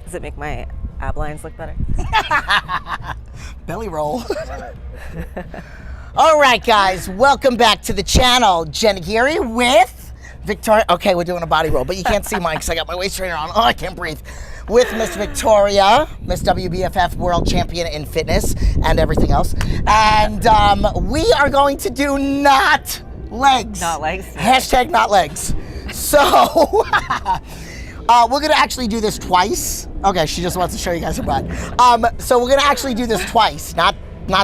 Does it make my ab lines look better? Belly roll. All right, guys, welcome back to the channel. Jenna Geary with Victoria. Okay, we're doing a body roll, but you can't see mine because I got my waist trainer on. Oh, I can't breathe. With Miss Victoria, Miss WBFF World Champion in fitness and everything else. And we are going to do not legs. Not legs. Hashtag not legs. So we're gonna actually do this twice. Okay, she just wants to show you guys her butt. So we're gonna actually do this twice, not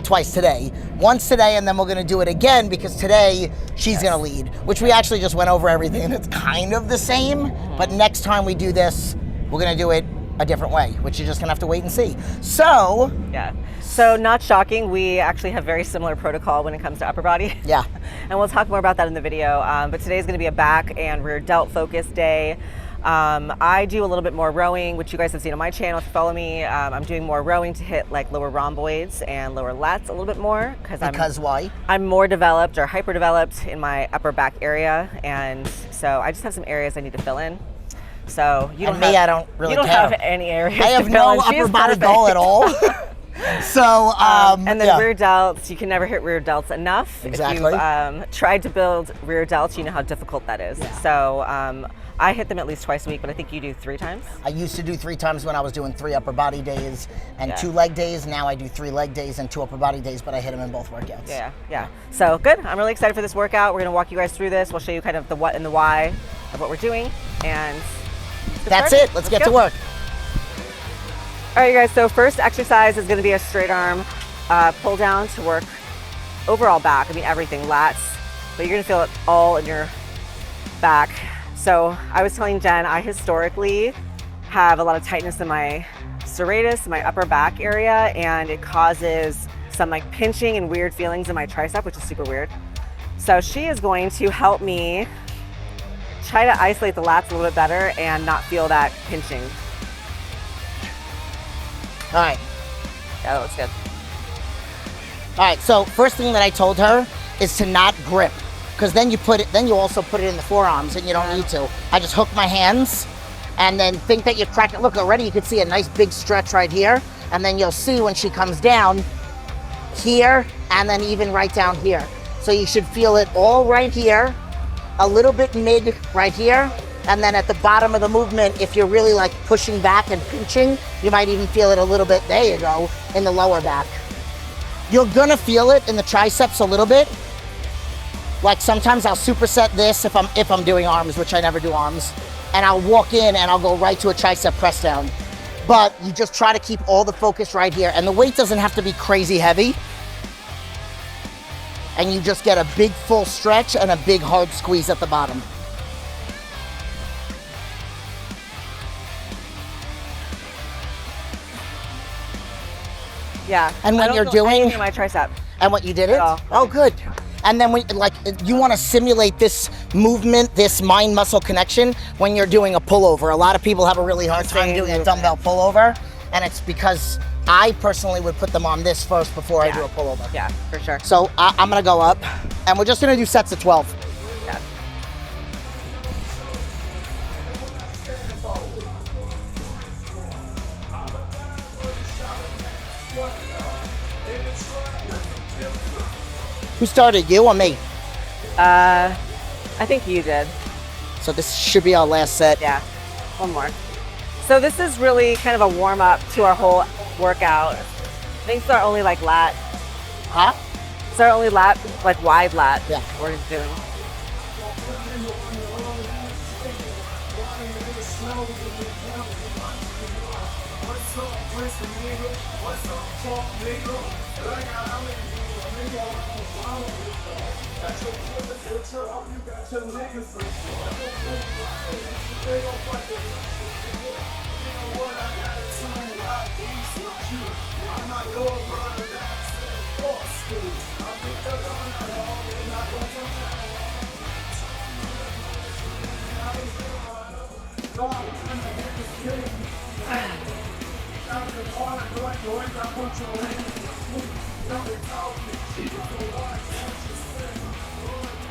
twice today. Once today, and then we're gonna do it again because today she's gonna lead, which we actually just went over everything and it's kind of the same, but next time we do this, we're gonna do it a different way, which you're just gonna have to wait and see. So, yeah. So not shocking, we actually have very similar protocol when it comes to upper body. Yeah. And we'll talk more about that in the video, but today's gonna be a back and rear delt focused day. I do a little bit more rowing, which you guys have seen on my channel if you follow me. I'm doing more rowing to hit like lower rhomboids and lower lats a little bit more because why? I'm more developed or hyper developed in my upper back area, and so I just have some areas I need to fill in. So I don't really care. You don't have any areas. I have no upper body goal at all. So, and then rear delts, you can never hit rear delts enough. Exactly. If you've tried to build rear delts, you know how difficult that is. Yeah. So I hit them at least twice a week, but I think you do 3 times. I used to do 3 times when I was doing 3 upper body days and 2 leg days. Now I do 3 leg days and 2 upper body days, but I hit them in both workouts. Yeah. So good. I'm really excited for this workout. We're gonna walk you guys through this. We'll show you kind of the what and the why of what we're doing, and that's it. Let's get to work. All right, you guys, so first exercise is gonna be a straight arm pull down to work overall back. I mean, everything, lats, but you're gonna feel it all in your back. So I was telling Jen, I historically have a lot of tightness in my serratus, my upper back area, and it causes some like pinching and weird feelings in my tricep, which is super weird. So she is going to help me try to isolate the lats a little bit better and not feel that pinching. All right. Yeah, that looks good. All right, so first thing that I told her is to not grip, because then you also put it in the forearms and you don't need to. I just hook my hands and then think that you're cracking. Look, already you can see a nice big stretch right here, and then you'll see when she comes down here and then even right down here. So you should feel it all right here, a little bit mid right here, and then at the bottom of the movement, if you're really like pushing back and pinching, you might even feel it a little bit, there you go, in the lower back. You're gonna feel it in the triceps a little bit. Like sometimes I'll superset this if I'm doing arms, which I never do arms, and I'll walk in and I'll go right to a tricep press down. But you just try to keep all the focus right here, and the weight doesn't have to be crazy heavy. And you just get a big full stretch and a big hard squeeze at the bottom. Yeah. And when you're doing my tricep. And what you did it? Oh, good. And then when like you want to simulate this movement, this mind muscle connection when you're doing a pullover. A lot of people have a really hard time doing a dumbbell pullover, and it's because I personally would put them on this first before I do a pullover. Yeah, for sure. So I'm gonna go up, and we're just gonna do sets of 12. Yeah. Who started, you or me? I think you did. So this should be our last set. Yeah, one more. So this is really kind of a warm up to our whole workout. These are only like lat. Huh? So only lat, like wide lat. Yeah. We're doing.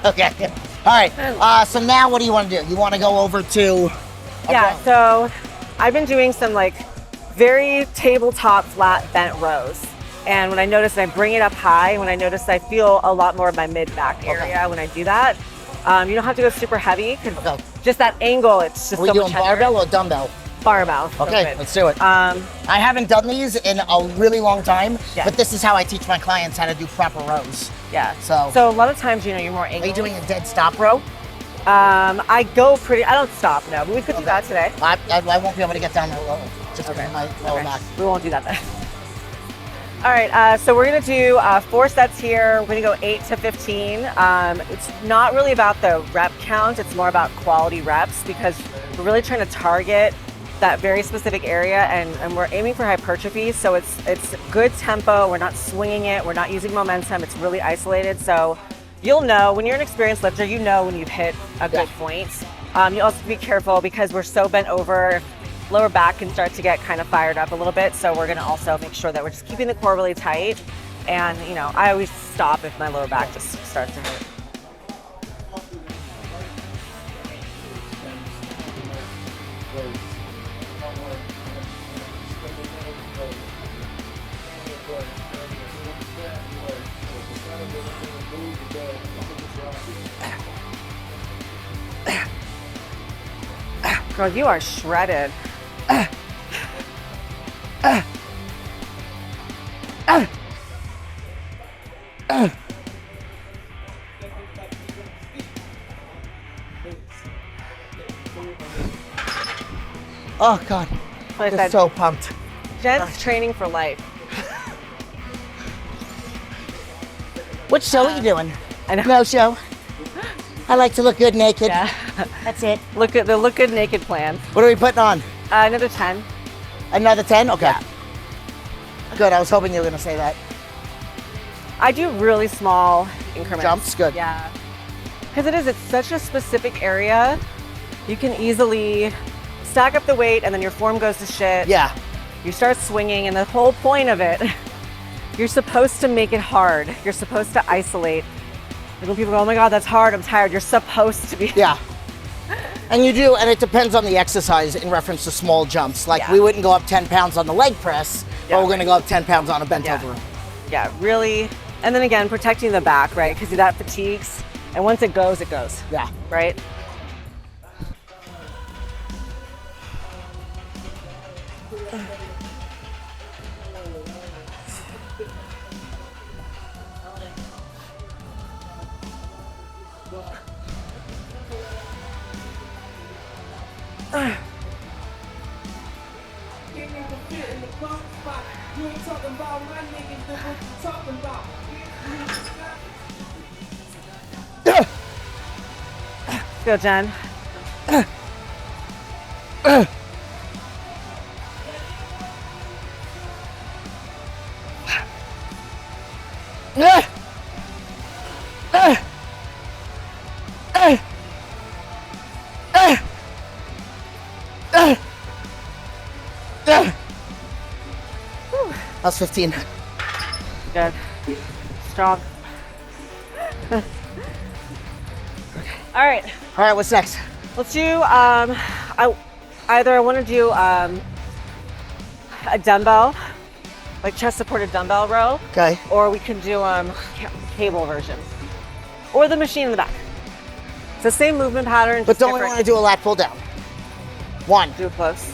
Okay. All right. So now what do you want to do? You want to go over to... Yeah, so I've been doing some like very tabletop flat bent rows. And when I notice I bring it up high, when I notice I feel a lot more of my mid-back area when I do that. You don't have to go super heavy because just that angle, it's just Are we so doing much barbell or dumbbell? Barbell. Okay, let's do it. I haven't done these in a really long time, but this is how I teach my clients how to do proper rows. Yeah. So a lot of times, you know, you're more angled. Are you doing a dead stop row? I don't stop, no, but we could do that today. I won't be able to get down that low, just because of my lower back. We won't do that then. All right, so we're gonna do 4 sets here. We're gonna go 8 to 15. It's not really about the rep count, it's more about quality reps because we're really trying to target that very specific area and we're aiming for hypertrophy. So it's good tempo, we're not swinging it, we're not using momentum, it's really isolated. So you'll know, when you're an experienced lifter, you know when you've hit a good point. You also have to be careful because we're so bent over, lower back can start to get kind of fired up a little bit. So we're gonna also make sure that we're just keeping the core really tight. And you know, I always stop if my lower back just starts to hurt. Girl, you are shredded. Oh God, I'm so pumped. Jen's training for life. What show are you doing? I know. No show. I like to look good naked. Yeah. That's it. Look good naked plan. What are we putting on? Another 10. Another 10? Okay. Yeah. Good, I was hoping you were gonna say that. I do really small increments. Jumps, good. Yeah. Because it's such a specific area. You can easily stack up the weight and then your form goes to shit. Yeah. You start swinging and the whole point of it, you're supposed to make it hard. You're supposed to isolate. Like when people go, oh my God, that's hard, I'm tired. You're supposed to be. Yeah. And you do, and it depends on the exercise in reference to small jumps. Like we wouldn't go up 10 pounds on the leg press, but we're gonna go up 10 pounds on a bent over row. Yeah, really. And then again, protecting the back, right? Because that fatigues. And once it goes, it goes. Yeah. Right? Go, Jen. That's 15. Good. Strong. All right. All right, what's next? Let's do, I want to do a dumbbell, like chest supported dumbbell row. Okay. Or we can do cable version. Or the machine in the back. It's the same movement pattern. But don't we want to do a lat pull down? One. Do it close.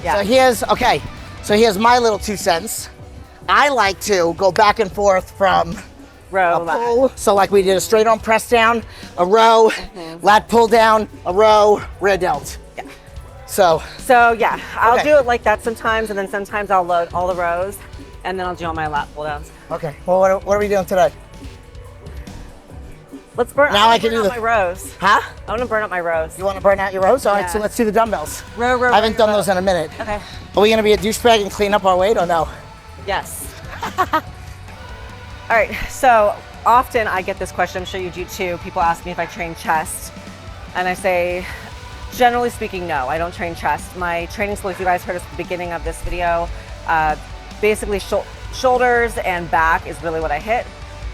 Yeah. So here's my little 2 cents. I like to go back and forth from row, a pull. So like we did a straight arm press down, a row, lat pull down, a row, rear delt. Yeah. So yeah, I'll do it like that sometimes, and then sometimes I'll load all the rows, and then I'll do all my lat pull downs. Okay. Well, what are we doing today? Let's burn. Now I can do my rows. Huh? I want to burn up my rows. You want to burn out your rows? All right. So let's do the dumbbells. Row. I haven't done those in a minute. Okay. Are we gonna be a douchebag and clean up our weight or no? Yes. All right, so often I get this question, I'm sure you do too. People ask me if I train chest, and I say, generally speaking, no, I don't train chest. My training school, if you guys heard us at the beginning of this video, basically shoulders and back is really what I hit.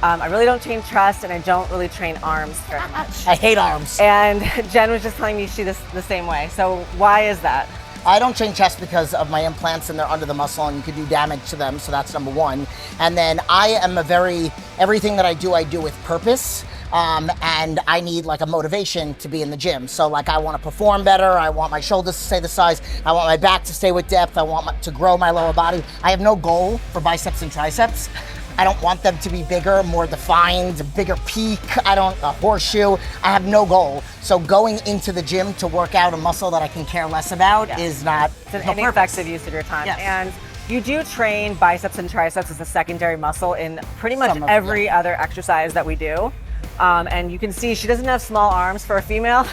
I really don't train chest, and I don't really train arms very much. I hate arms. And Jen was just telling me she the same way. So why is that? I don't train chest because of my implants and they're under the muscle and you could do damage to them. So that's number one. And then I am everything that I do with purpose. And I need like a motivation to be in the gym. So like I want to perform better. I want my shoulders to stay the size. I want my back to stay with depth. I want to grow my lower body. I have no goal for biceps and triceps. I don't want them to be bigger, more defined, a bigger peak. A horseshoe. I have no goal. So going into the gym to work out a muscle that I can care less about is not. It's an ineffective use of your time. Yes. And you do train biceps and triceps as a secondary muscle in pretty much every other exercise that we do. And you can see she doesn't have small arms for a female.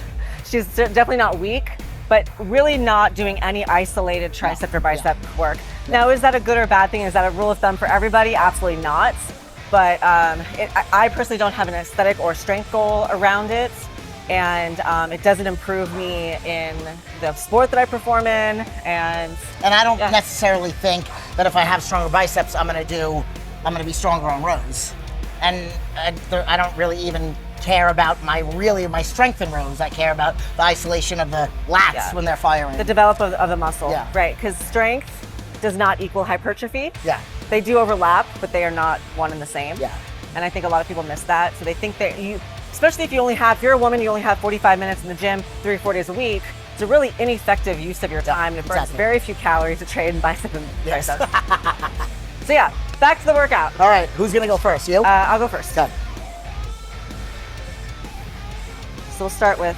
She's definitely not weak, but really not doing any isolated tricep or bicep work. Now, is that a good or bad thing? Is that a rule of thumb for everybody? Absolutely not. But I personally don't have an aesthetic or strength goal around it. And it doesn't improve me in the sport that I perform in. And I don't necessarily think that if I have stronger biceps, I'm gonna be stronger on rows. And I don't really even care about my strength in rows. I care about the isolation of the lats when they're firing. The development of the muscle, Yeah. right? Because strength does not equal hypertrophy. Yeah. They do overlap, but they are not one and the same. Yeah. And I think a lot of people miss that. So they think that especially if you're a woman, you only have 45 minutes in the gym 3 or 4 days a week. It's a really ineffective use of your time. It burns very few calories to train bicep and triceps. So yeah, back to the workout. All right, who's gonna go first? You? I'll go first. Good. So we'll start with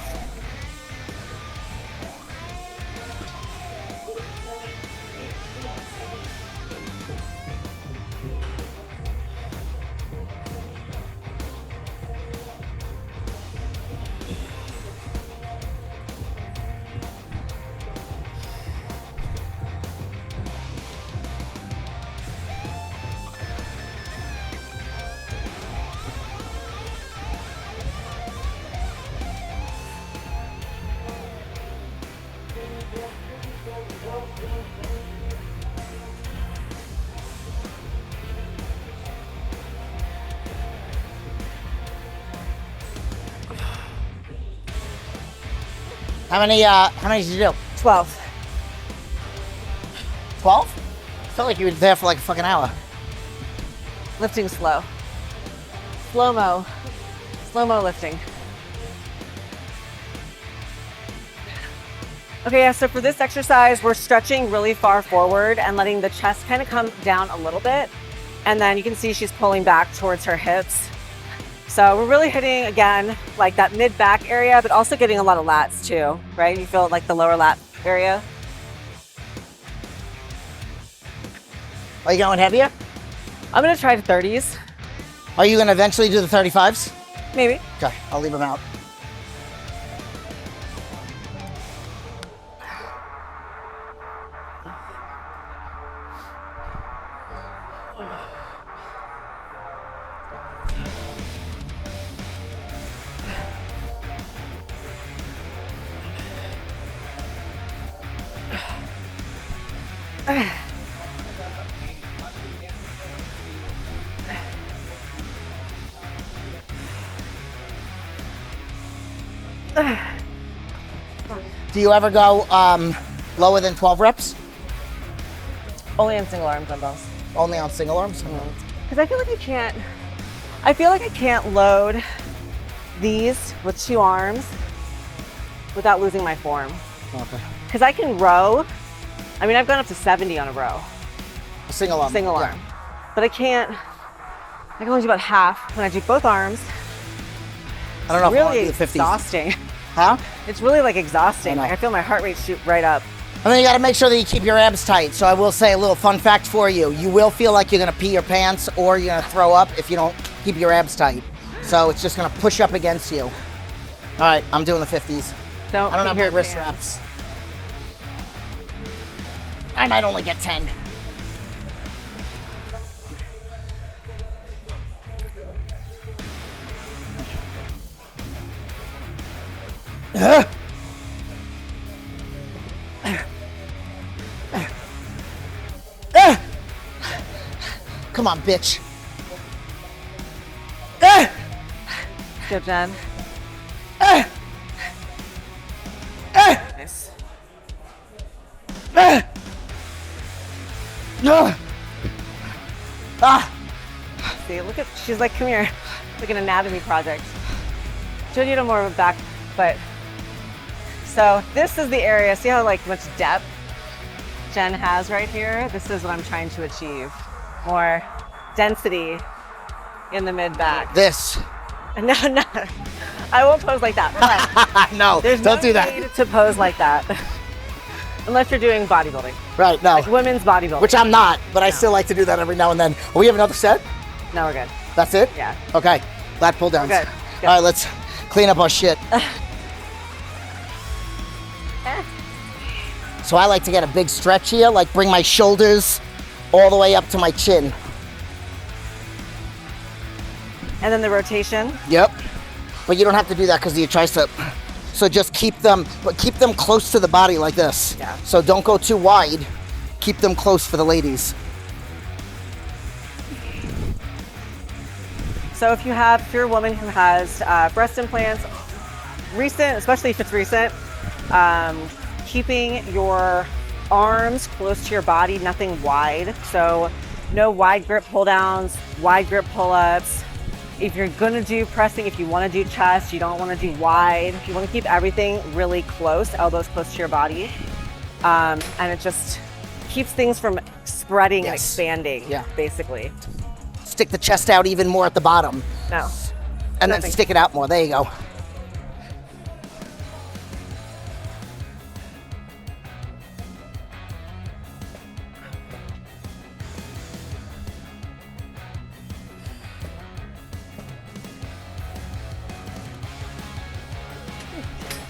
How many did you do? 12. 12? Felt like you were there for like a fucking hour. Lifting slow. Slow-mo. Slow-mo lifting. Okay, yeah, so for this exercise, we're stretching really far forward and letting the chest kind of come down a little bit. And then you can see she's pulling back towards her hips. So we're really hitting, again, like that mid-back area, but also getting a lot of lats too, right? You feel like the lower lat area. Are you going heavier? I'm gonna try the 30s. Are you gonna eventually do the 35s? Maybe. Okay, I'll leave them out. Do you ever go lower than 12 reps? Only on single arm dumbbells. Only on single arms? Because I feel like I can't load these with 2 arms without losing my form. Okay. Because I can row. I mean, I've gone up to 70 on a row. A single arm. Single arm. But I can only do about half when I do both arms. I don't know if I want Really to do the 50s. exhausting. Huh? It's really like exhausting. I know. Like I feel my heart rate shoot right up. And then you gotta make sure that you keep your abs tight. So I will say a little fun fact for you. You will feel like you're gonna pee your pants or you're gonna throw up if you don't keep your abs tight. So it's just gonna push up against you. All right, I'm doing the 50s. I don't have my wrist wraps. I might only get 10. Come on, bitch. Good, Jen. Nice. See, look at, she's like, come here, like an anatomy project. She'll need more of a back, but. So this is the area, see how like much depth Jen has right here? This is what I'm trying to achieve. More density in the mid-back. This. No, I won't pose like that. No, There's don't no do that. need to pose like that. Unless you're doing bodybuilding. Right, no. Like women's bodybuilding. Which I'm not, but I still like to do that every now and then. Oh, we have another set? No, we're good. That's it? Yeah. Okay, lat pull downs. Good. All right, let's clean up our shit. So I like to get a big stretch here, like bring my shoulders all the way up to my chin. And then the rotation. Yep. But you don't have to do that because of your tricep. So just keep them close to the body like this. Yeah. So don't go too wide. Keep them close for the ladies. So if you're a woman who has breast implants, recent, especially if it's recent, keeping your arms close to your body, nothing wide. So no wide grip pull downs, wide grip pull-ups. If you're gonna do pressing, if you wanna do chest, you don't wanna do wide. You wanna keep everything really close, elbows close to your body. And it just keeps things from spreading and expanding, basically. Stick the chest out even more at the bottom. No. And then stick it out more, there you go.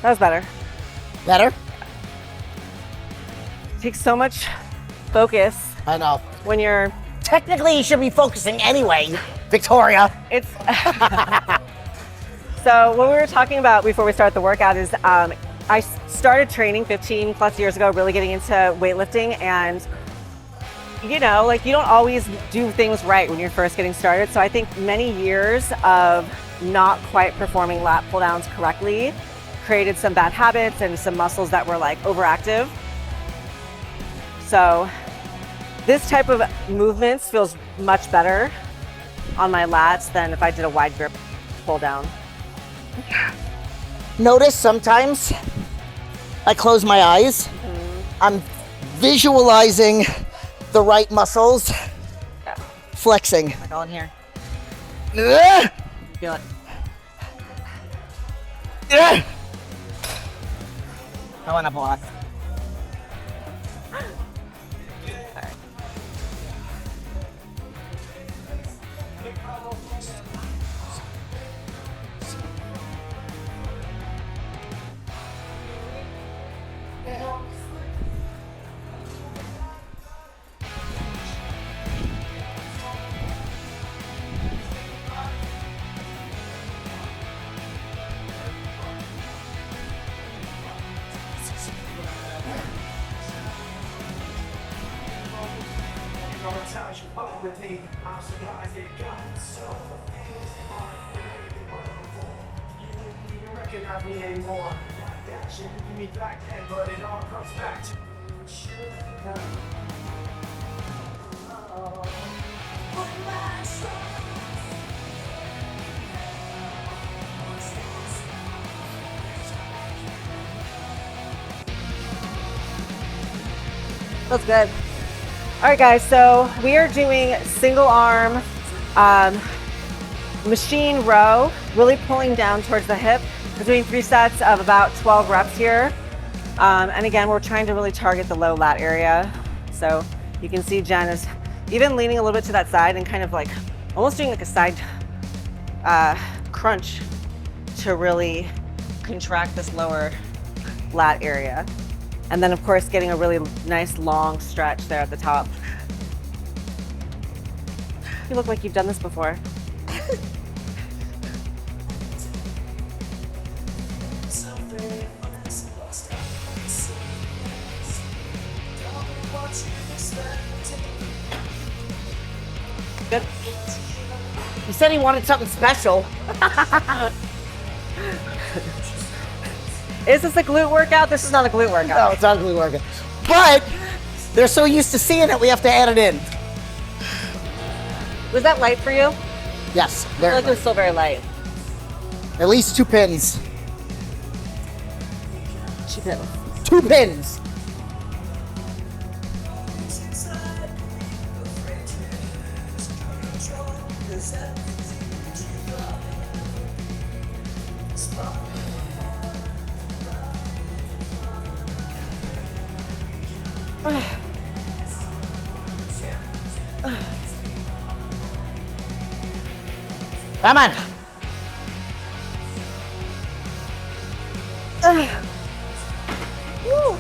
That was better. Better? Takes so much focus I know. when you're. Technically, you should be focusing anyway, Victoria. It's. So what we were talking about before we start the workout is I started training 15 plus years ago, really getting into weightlifting, and you know, like you don't always do things right when you're first getting started. So I think many years of not quite performing lat pull downs correctly created some bad habits and some muscles that were like overactive. So this type of movements feels much better on my lats than if I did a wide grip pull down. Notice sometimes I close my eyes. I'm visualizing the right muscles flexing. Like all in here. Ugh! Feel it. Ugh! I want to block. I'm surprised it got so. You don't recognize me anymore. That shit give me back then, but it all comes back to That's good. All right, guys, so we are doing single arm machine row, really pulling down towards the hip. We're doing 3 sets of about 12 reps here. And again, we're trying to really target the low lat area. So you can see Jen is even leaning a little bit to that side and kind of like almost doing like a side crunch to really contract this lower lat area. And then of course, getting a really nice long stretch there at the top. You look like you've done this before. Good. He said he wanted something special. Is this a glute workout? This is not a glute workout. No, it's not a glute workout. But They're so used to seeing it, we have to add it in. Was that light for you? Yes, I feel very like it was light. still very light. At least 2 pins. 2 pins. Come on. Woo.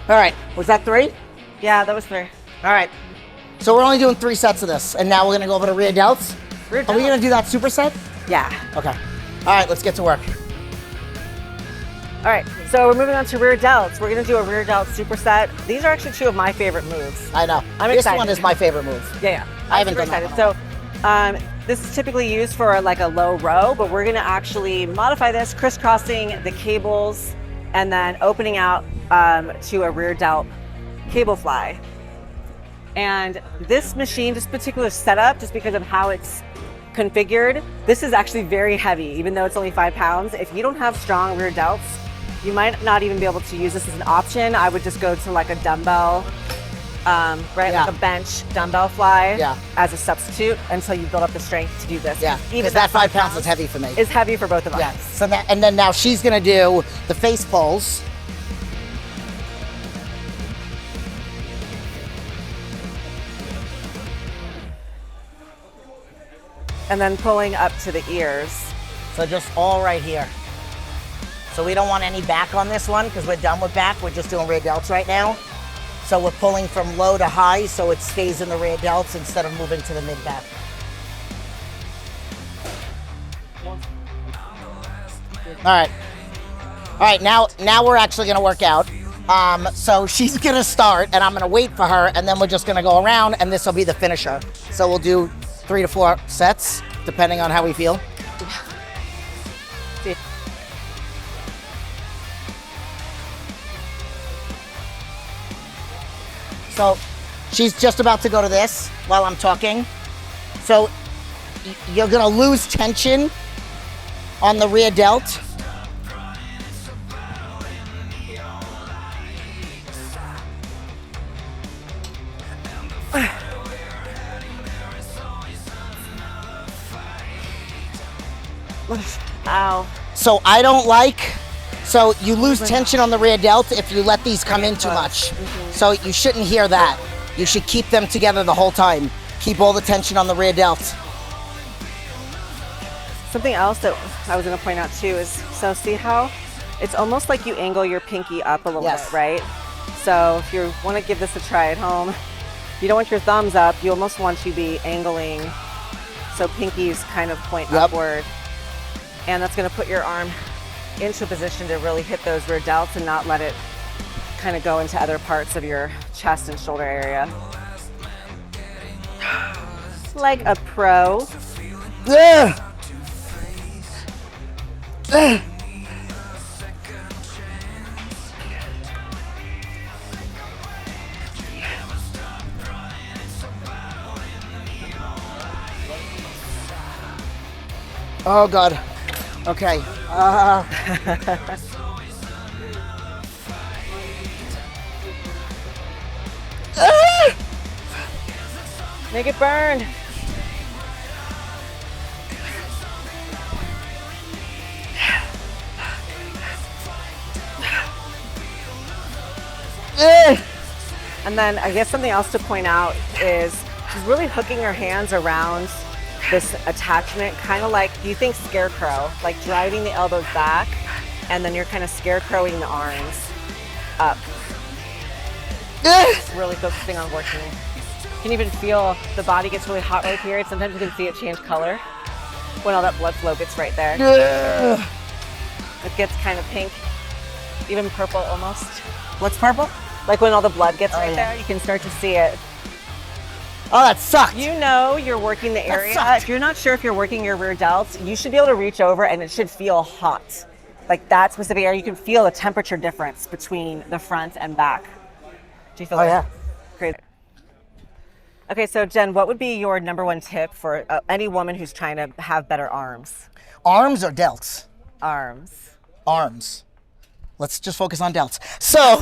All right, was that 3? Yeah, that was 3. All right. So we're only doing 3 sets of this, and now we're gonna go over to rear delts. Are we gonna do that superset? Yeah. Okay. All right, let's get to work. All right, so we're moving on to rear delts. We're gonna do a rear delt superset. These are actually 2 of my favorite moves. I know. I'm this excited. one is my favorite move. Yeah. I haven't super done that excited. So this is typically used for like a low row, but we're gonna actually modify this, crisscrossing the cables and then opening out to a rear delt cable fly. And this machine, this particular setup, just because of how it's configured, this is actually very heavy, even though it's only 5 pounds. If you don't have strong rear delts, you might not even be able to use this as an option. I would just go to like a dumbbell, right? Yeah. Like a bench dumbbell fly Yeah. as a substitute until you build up the strength to do this. Yeah, Even because that 5 pounds is heavy for me. is heavy for both of us. Yeah. So that, and then now she's gonna do the face pulls. And then pulling up to the ears. So just all right here. So we don't want any back on this one because we're done with back. We're just doing rear delts right now. So we're pulling from low to high so it stays in the rear delts instead of moving to the mid back. All right. All right, now we're actually gonna work out. So she's gonna start and I'm gonna wait for her and then we're just gonna go around and this will be the finisher. So we'll do 3 to 4 sets depending on how we feel. See. So she's just about to go to this while I'm talking. So you're gonna lose tension on the rear delt. Ow. So I don't like, so you lose tension on the rear delt if you let these come in too much. So you shouldn't hear that. You should keep them together the whole time. Keep all the tension on the rear delt. Something else that I was going to point out too is, so see how it's almost like you angle your pinky up a little Yes. bit, right? So if you want to give this a try at home, you don't want your thumbs up, you almost want to be angling so pinkies kind of point Yep. upward. And that's going to put your arm into a position to really hit those rear delts and not let it kind of go into other parts of your chest and shoulder area. Like a pro. Ugh. Ugh. Oh God. Okay. Make it burn. And then I guess something else to point out is she's really hooking her hands around this attachment, kind of like, do you think scarecrow, like driving the elbows back and then you're kind of scarecrowing the arms up. Just really focusing on working. You can even feel the body gets really hot right here. Sometimes you can see it change color when all that blood flow gets right there. It gets kind of pink, even purple almost. What's purple? Like when all the blood gets right yeah. there, you can start to see it. Oh, that sucked. You know you're working the area. sucked. If you're not sure if you're working your rear delts, you should be able to reach over and it should feel hot. Like that specific area, you can feel the temperature difference between the front and back. Do you feel that? Yeah. Great. Okay, so Jen, what would be your number one tip for any woman who's trying to have better arms? Arms or delts? Arms. Arms. Let's just focus on delts. So,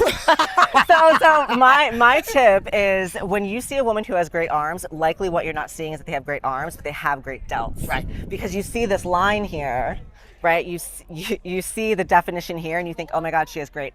So my tip is when you see a woman who has great arms, likely what you're not seeing is that they have great arms, but they have great delts. Right. Because you see this line here, right? You see the definition here and you think, oh my God, she has great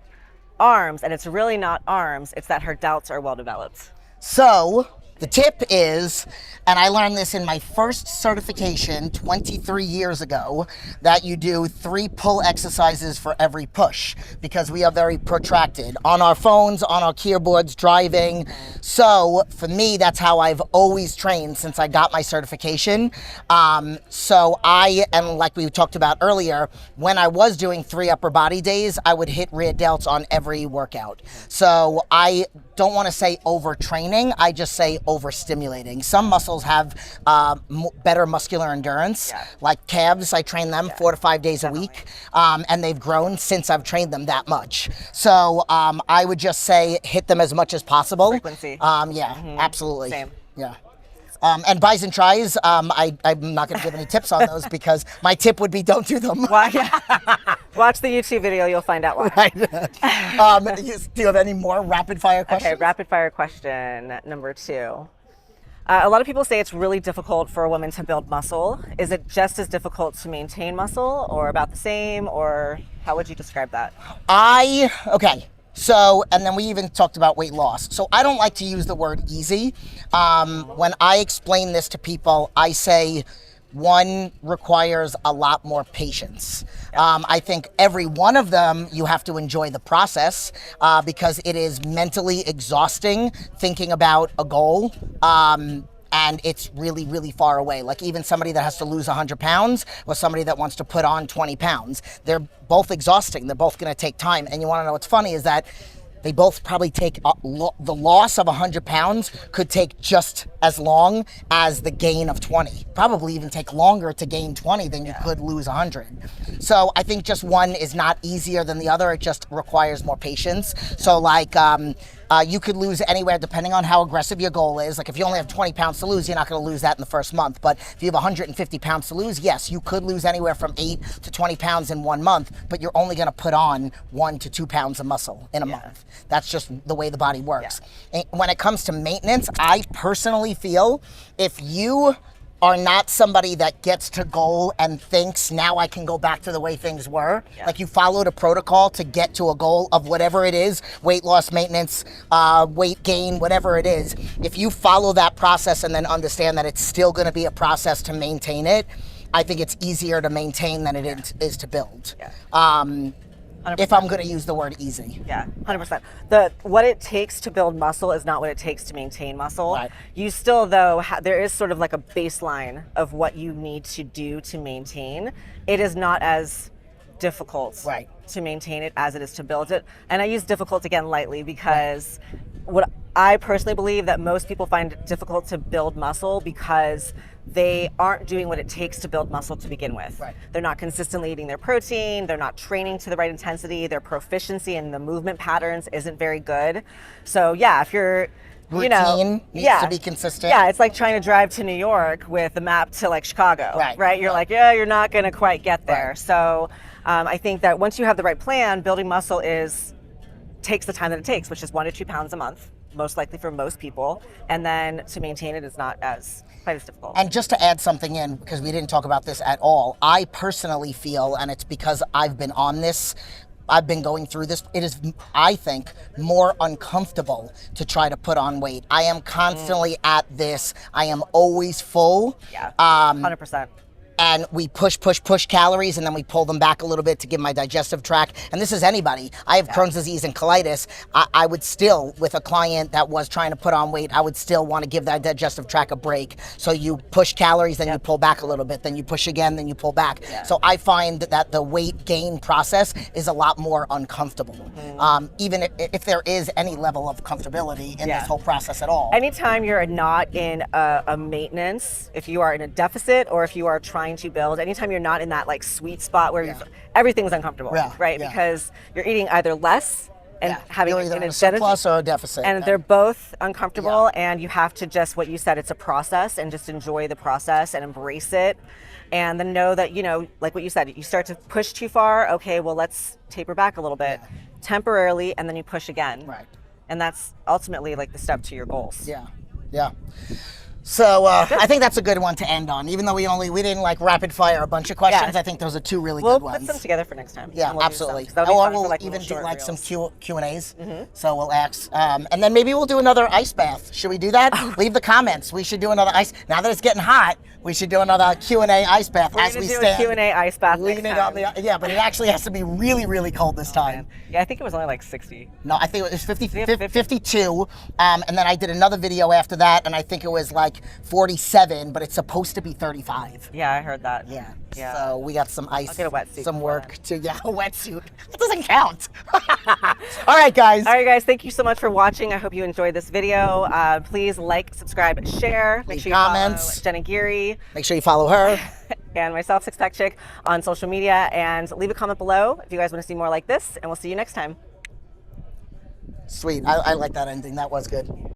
arms. And it's really not arms, it's that her delts are well developed. so the tip is, and I learned this in my first certification 23 years ago, that you do 3 pull exercises for every push because we are very protracted on our phones, on our keyboards, driving. So for me, that's how I've always trained since I got my certification. So and like we talked about earlier, when I was doing 3 upper body days, I would hit rear delts on every workout. So I don't want to say overtraining, I just say overstimulating. Some muscles have better muscular endurance, like calves. I train them 4 to 5 days a week, and they've grown since I've trained them that much. So I would just say hit them as much as possible. Frequency. Absolutely. Same. Yeah. And buys and tries, I'm not going to give any tips on those because my tip would be don't do them. Why? Watch the YouTube video, you'll find out why. Right. Do you have any more rapid fire questions? Okay, rapid fire question number 2. A lot of people say it's really difficult for a woman to build muscle. Is it just as difficult to maintain muscle or about the same, or how would you describe that? Okay. So, and then we even talked about weight loss. So I don't like to use the word easy. When I explain this to people, I say one requires a lot more patience. I think every one of them, you have to enjoy the process because it is mentally exhausting thinking about a goal. And it's really, really far away. Like even somebody that has to lose 100 pounds or somebody that wants to put on 20 pounds, they're both exhausting. They're both going to take time. And you want to know what's funny is that they both probably take the loss of 100 pounds could take just as long as the gain of 20. Probably even take longer to gain 20 than you could lose 100. So I think just one is not easier than the other. It just requires more patience. So like you could lose anywhere depending on how aggressive your goal is. Like if you only have 20 pounds to lose, you're not going to lose that in the first month. But if you have 150 pounds to lose, yes, you could lose anywhere from 8 to 20 pounds in 1 month, but you're only going to put on 1 to 2 pounds of muscle in a month. That's just the way the body works. And when it comes to maintenance, I personally feel if you are not somebody that gets to goal and thinks now I can go back to the way things were. Like you followed a protocol to get to a goal of whatever it is, weight loss, maintenance, weight gain, whatever it is. If you follow that process and then understand that it's still going to be a process to maintain it, I think it's easier to maintain than it is to build. If I'm going to use the word easy. Yeah, 100%. What it takes to build muscle is not what it takes to maintain muscle. Right. You still, though, there is sort of like a baseline of what you need to do to maintain. It is not as difficult to maintain it as it is to build it. And I use difficult again lightly because what I personally believe that most people find it difficult to build muscle because they aren't doing what it takes to build muscle to begin with. They're not consistently eating their protein, they're not training to the right intensity, their proficiency in the movement patterns isn't very good. So yeah, if you're routine needs to be consistent. Yeah, it's like trying to drive to New York with a map to like Chicago, right? You're like, yeah, you're not gonna quite get there. So I think that once you have the right plan, building muscle takes the time that it takes, which is 1 to 2 pounds a month, most likely for most people. And then to maintain it is not quite as difficult. And just to add something in, because we didn't talk about this at all, I personally feel, and it's because I've been on this, I've been going through this, it is, I think, more uncomfortable to try to put on weight. I am constantly at this. I am always full. Yeah, 100%. and we push calories, and then we pull them back a little bit to give my digestive tract. And this is anybody. I have Crohn's disease and colitis. I would still, with a client that was trying to put on weight, I would still want to give that digestive tract a break. So you push calories, then you pull back a little bit, then you push again, then you pull back. So I find that the weight gain process is a lot more uncomfortable, even if there is any level of comfortability in this whole process at all. Anytime you're not in a maintenance, if you are in a deficit or if you are trying to build, anytime you're not in that like sweet spot where everything's uncomfortable, right? Because you're eating either less and having you're either an in a surplus or a deficit, and they're both uncomfortable, and you have to just, what you said, it's a process, and just enjoy the process and embrace it. And then know that, you know, like what you said, you start to push too far, okay, well, let's taper back a little bit temporarily, and then you push again. Right. And that's ultimately like the step to your goals. Yeah. So I think that's a good one to end on. Even though we didn't like rapid fire a bunch of questions, I think those are two really good ones. We'll put them together for next time. Yeah, absolutely. Or we'll even do like some Q&As. So we'll ask, and then maybe we'll do another ice bath. Should we do that? Leave the comments. We should do another ice. Now that it's getting hot, we should do another Q&A ice bath as we stand. We're gonna do a Q&A ice bath next time. But it actually has to be really, really cold this time. Yeah, I think it was only like 60. No, I think it was 52. And then I did another video after that, and I think it was like 47, but it's supposed to be 35. Yeah, I heard that. Yeah. So we got some ice, I'll get a wetsuit some work to, a wetsuit. That doesn't count. All right, guys. Thank you so much for watching. I hope you enjoyed this video. Please like, subscribe, and share. Make sure you follow Jenna Geary. Make sure you follow her. And myself, Six Pack Chick, on social media. And leave a comment below if you guys want to see more like this. And we'll see you next time. Sweet. I like that ending. That was good.